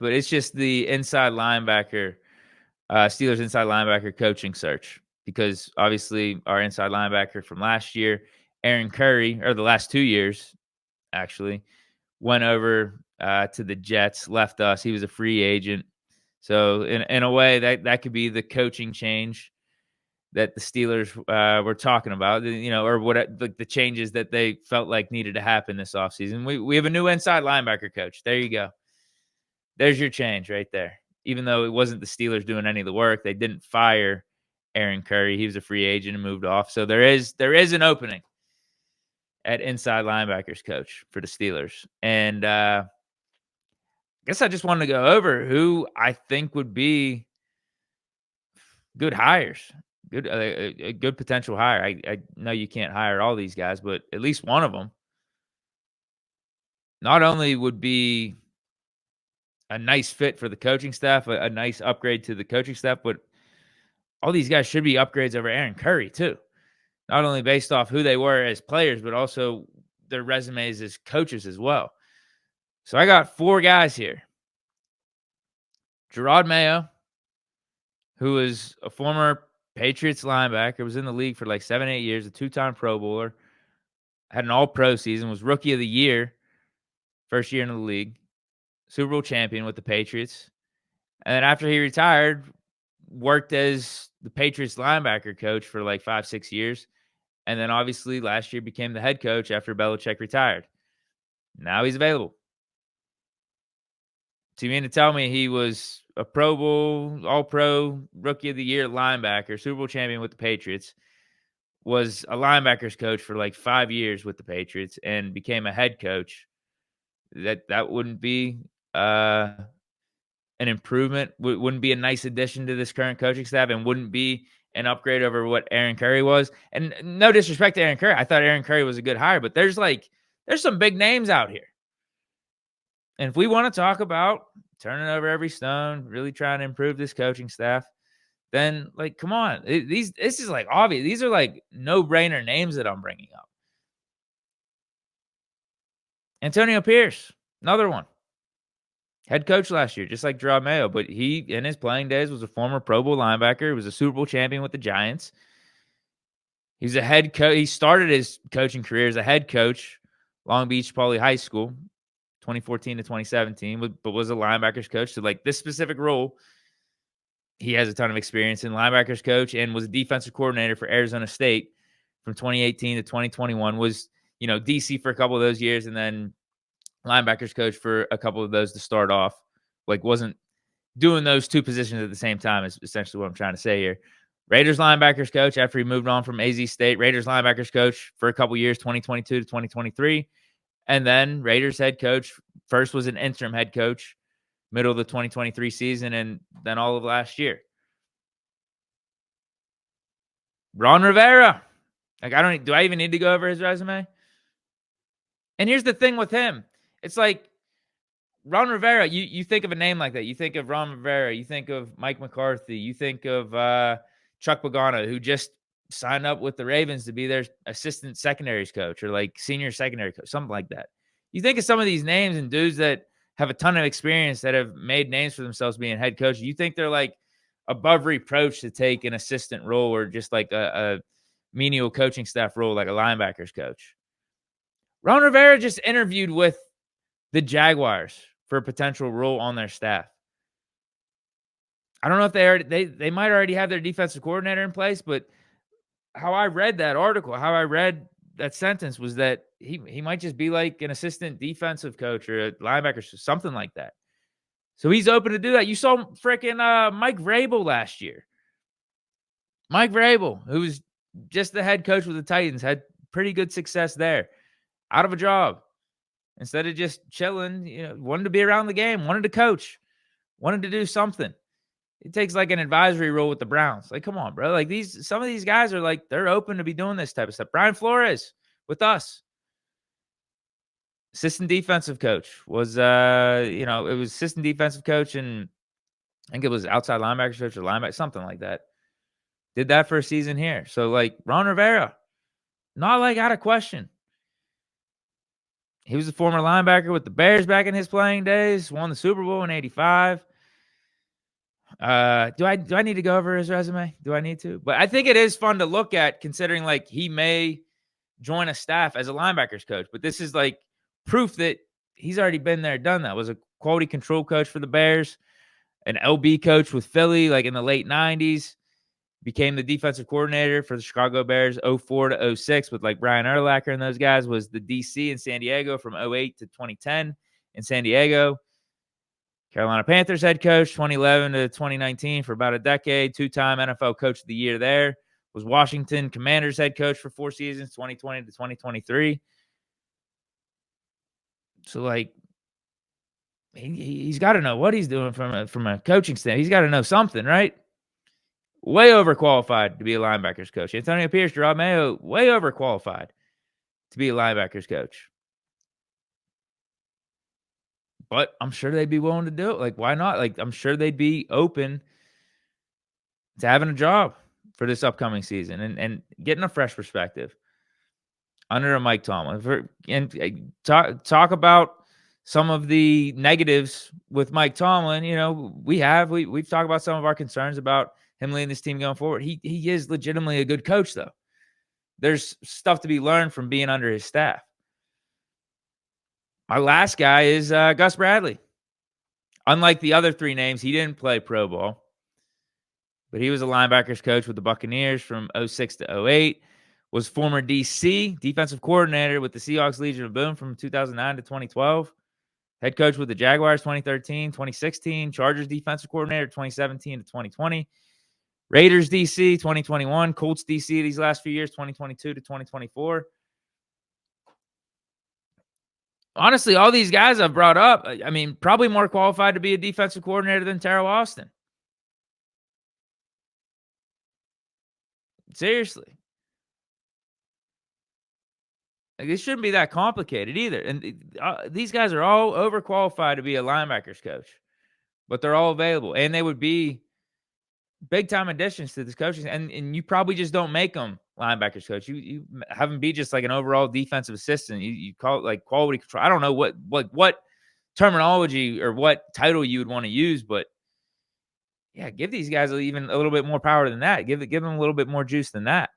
but it's just the inside linebacker, Steelers inside linebacker coaching search, because obviously our inside linebacker from last year, Aaron Curry, or the last 2 years actually, went over to the Jets, left us. He was a free agent. So in a way, that could be the coaching change that the Steelers were talking about, or what the changes that they felt like needed to happen this offseason. We have a new inside linebacker coach. There you go. There's your change right there. Even though it wasn't the Steelers doing any of the work, they didn't fire Aaron Curry. He was a free agent and moved off. So there is an opening at inside linebackers coach for the Steelers. And I guess I just wanted to go over who I think would be good hires, a good potential hire. I know you can't hire all these guys, but at least one of them not only would be a nice fit for the coaching staff, a nice upgrade to the coaching staff, but all these guys should be upgrades over Aaron Curry too. Not only based off who they were as players, but also their resumes as coaches as well. So I got 4 guys here. Jerod Mayo, who is a former Patriots linebacker, was in the league for like 7-8 years, a 2-time Pro Bowler, had an all-pro season, was Rookie of the Year, first year in the league, Super Bowl champion with the Patriots. And then after he retired, worked as the Patriots linebacker coach for like 5-6 years. And then obviously last year became the head coach after Belichick retired. Now he's available. So you mean to tell me he was a Pro Bowl, All-Pro, Rookie of the Year linebacker, Super Bowl champion with the Patriots, was a linebackers coach for like 5 years with the Patriots, and became a head coach? That wouldn't be an improvement? Wouldn't be a nice addition to this current coaching staff, and wouldn't be an upgrade over what Aaron Curry was? And no disrespect to Aaron Curry. I thought Aaron Curry was a good hire, but there's some big names out here. And if we want to talk about turning over every stone, really trying to improve this coaching staff, then come on. This is like obvious. These are like no-brainer names that I'm bringing up. Antonio Pierce, another one. Head coach last year, just like Jerod Mayo, but he, in his playing days, was a former Pro Bowl linebacker. He was a Super Bowl champion with the Giants. He was a head coach. He started his coaching career as a head coach, Long Beach Poly High School, 2014 to 2017, but was a linebackers coach. So this specific role, he has a ton of experience in linebackers coach, and was a defensive coordinator for Arizona State from 2018 to 2021. Was, DC for a couple of those years, and then linebackers coach for a couple of those to start off. Wasn't doing those two positions at the same time is essentially what I'm trying to say here. Raiders linebackers coach after he moved on from AZ State. Raiders linebackers coach for a couple years, 2022 to 2023. And then Raiders head coach. First was an interim head coach, middle of the 2023 season, and then all of last year. Ron Rivera. Do I even need to go over his resume? And here's the thing with him. It's like Ron Rivera, you think of a name like that. You think of Ron Rivera. You think of Mike McCarthy. You think of Chuck Pagano, who just signed up with the Ravens to be their assistant secondaries coach, or senior secondary coach, something like that. You think of some of these names and dudes that have a ton of experience, that have made names for themselves being head coach. You think they're above reproach to take an assistant role, or just a menial coaching staff role, like a linebackers coach. Ron Rivera just interviewed with the Jaguars for a potential role on their staff. I don't know if they might already have their defensive coordinator in place, but how I read that article, how I read that sentence, was that he might just be an assistant defensive coach or a linebacker, something like that. So he's open to do that. You saw freaking Mike Vrabel last year. Mike Vrabel, who was just the head coach with the Titans, had pretty good success there. Out of a job. Instead of just chilling, wanted to be around the game, wanted to coach, wanted to do something. It takes an advisory role with the Browns. Come on, bro. Some of these guys are they're open to be doing this type of stuff. Brian Flores with us. Assistant defensive coach was, it was assistant defensive coach, and I think it was outside linebacker coach or linebacker, something like that. Did that for a season here. So Ron Rivera, not out of question. He was a former linebacker with the Bears back in his playing days, won the Super Bowl in 85. Do I need to go over his resume? Do I need to? But I think it is fun to look at, considering like he may join a staff as a linebackers coach. But this is like proof that he's already been there, done that. Was a quality control coach for the Bears, an LB coach with Philly, like in the late 90s. Became the defensive coordinator for the Chicago Bears 04 to 06 with like Brian Urlacher and those guys. Was the DC in San Diego from 08 to 2010 in San Diego. Carolina Panthers head coach 2011 to 2019 for about a decade. Two-time NFL Coach of the Year there. Was Washington Commanders head coach for 4 seasons, 2020 to 2023. So like he's got to know what he's doing from a coaching standpoint. He's got to know something, right? Way overqualified to be a linebackers coach. Antonio Pierce, Jerod Mayo, way overqualified to be a linebackers coach. But I'm sure they'd be willing to do it. Like, why not? Like, I'm sure they'd be open to having a job for this upcoming season and getting a fresh perspective under a Mike Tomlin. And talk about some of the negatives with Mike Tomlin. You know, we've talked about some of our concerns about him leading this team going forward. He is legitimately a good coach, though. There's stuff to be learned from being under his staff. My last guy is Gus Bradley. Unlike the other 3 names, he didn't play pro ball, but he was a linebackers coach with the Buccaneers from 06 to 08. Was former DC defensive coordinator with the Seahawks Legion of Boom from 2009 to 2012. Head coach with the Jaguars 2013, 2016. Chargers defensive coordinator 2017 to 2020. Raiders DC 2021. Colts DC these last few years, 2022 to 2024. Honestly, all these guys I've brought up, I mean, probably more qualified to be a defensive coordinator than Teryl Austin. Seriously. Like, it shouldn't be that complicated either. And these guys are all overqualified to be a linebackers coach, but they're all available. And they would be big-time additions to this coaching. And you probably just don't make them linebackers coach. You have them be just like an overall defensive assistant. You call it like quality control. I don't know what terminology or what title you would want to use, but yeah, give these guys even a little bit more power than that. Give them a little bit more juice than that.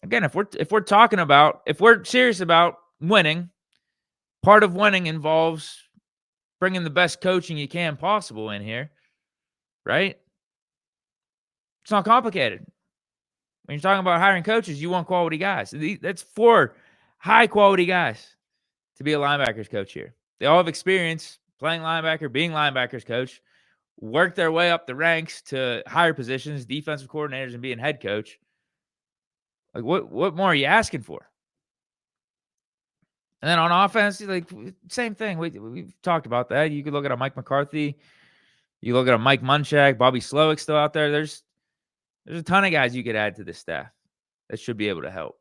Again, if we're serious about winning, part of winning involves bringing the best coaching you can possible in here, right? It's not complicated. When you're talking about hiring coaches, you want quality guys. That's 4 high-quality guys to be a linebackers coach here. They all have experience playing linebacker, being linebackers coach, work their way up the ranks to higher positions, defensive coordinators, and being head coach. Like, what more are you asking for? And then on offense, like, same thing. We've talked about that. You could look at a Mike McCarthy. You look at a Mike Munchak, Bobby Slowick still out there. There's a ton of guys you could add to this staff that should be able to help.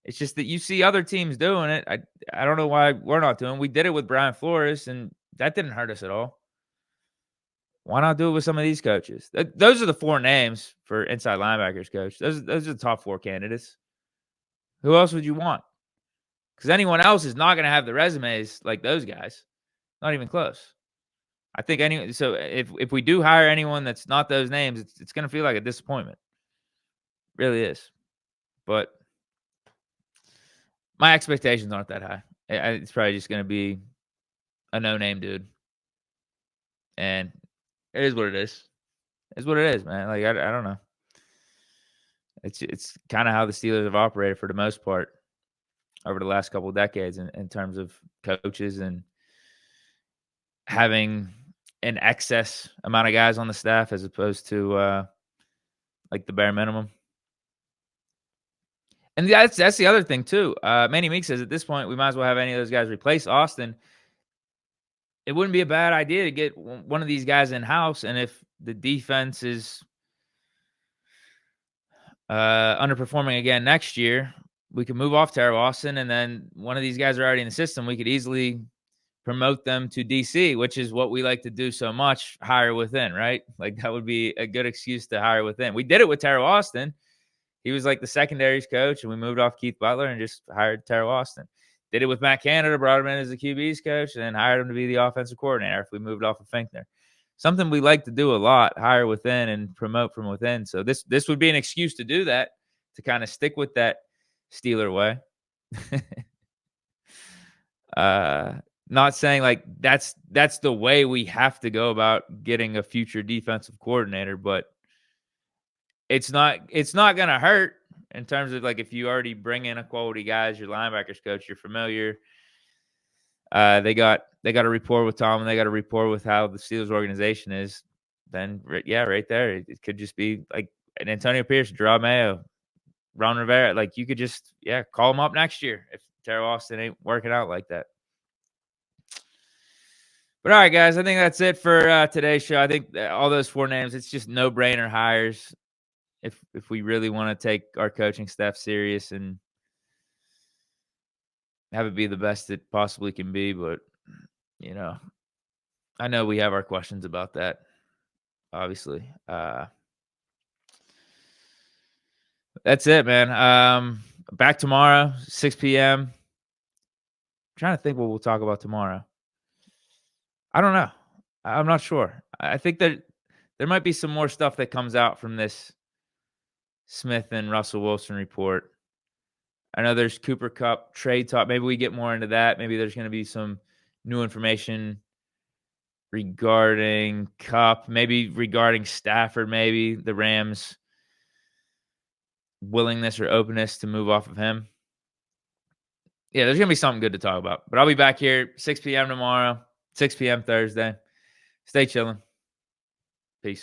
It's just that you see other teams doing it. I don't know why we're not doing it. We did it with Brian Flores, and that didn't hurt us at all. Why not do it with some of these coaches? Those are the 4 names for inside linebackers coach. Those are the top 4 candidates. Who else would you want? Because anyone else is not going to have the resumes like those guys. Not even close. I think so if we do hire anyone that's not those names, it's going to feel like a disappointment. It really is. But my expectations aren't that high. It's probably just going to be a no-name dude. And it is what it is. It's what it is, man. Like, I don't know. It's kind of how the Steelers have operated for the most part over the last couple of decades in terms of coaches and having an excess amount of guys on the staff as opposed to like the bare minimum. And that's the other thing too. Manny Meek says at this point we might as well have any of those guys replace Austin. It wouldn't be a bad idea to get one of these guys in-house, and if the defense is underperforming again next year, we could move off Teryl Austin, and then one of these guys are already in the system. We could easily promote them to DC, which is what we like to do so much, hire within, right? Like, that would be a good excuse to hire within. We did it with Teryl Austin. He was like the secondaries coach, and we moved off Keith Butler and just hired Teryl Austin. did it with Matt Canada, brought him in as the QB's coach, and then hired him to be the offensive coordinator if we moved off of Finkner. Something we like to do a lot, hire within and promote from within. So this would be an excuse to do that, to kind of stick with that Steeler way. Not saying like that's the way we have to go about getting a future defensive coordinator, but it's not going to hurt in terms of like if you already bring in a quality guy as your linebackers coach, you're familiar. They got a rapport with Tom, and they got a rapport with how the Steelers organization is. Then right there, it could just be like an Antonio Pierce, Jerod Mayo, Ron Rivera. Like you could just call them up next year if Terrell Austin ain't working out like that. But all right, guys, I think that's it for today's show. I think all those 4 names, it's just no-brainer hires if we really want to take our coaching staff serious and have it be the best it possibly can be. But, I know we have our questions about that, obviously. That's it, man. Back tomorrow, 6 p.m. I'm trying to think what we'll talk about tomorrow. I don't know. I'm not sure. I think that there might be some more stuff that comes out from this Smith and Russell Wilson report. I know there's Cooper Kupp trade talk. Maybe we get more into that. Maybe there's going to be some new information regarding Kupp, maybe regarding Stafford, maybe the Rams' willingness or openness to move off of him. Yeah, there's going to be something good to talk about. But I'll be back here 6 p.m. tomorrow, 6 p.m. Thursday. Stay chilling. Peace.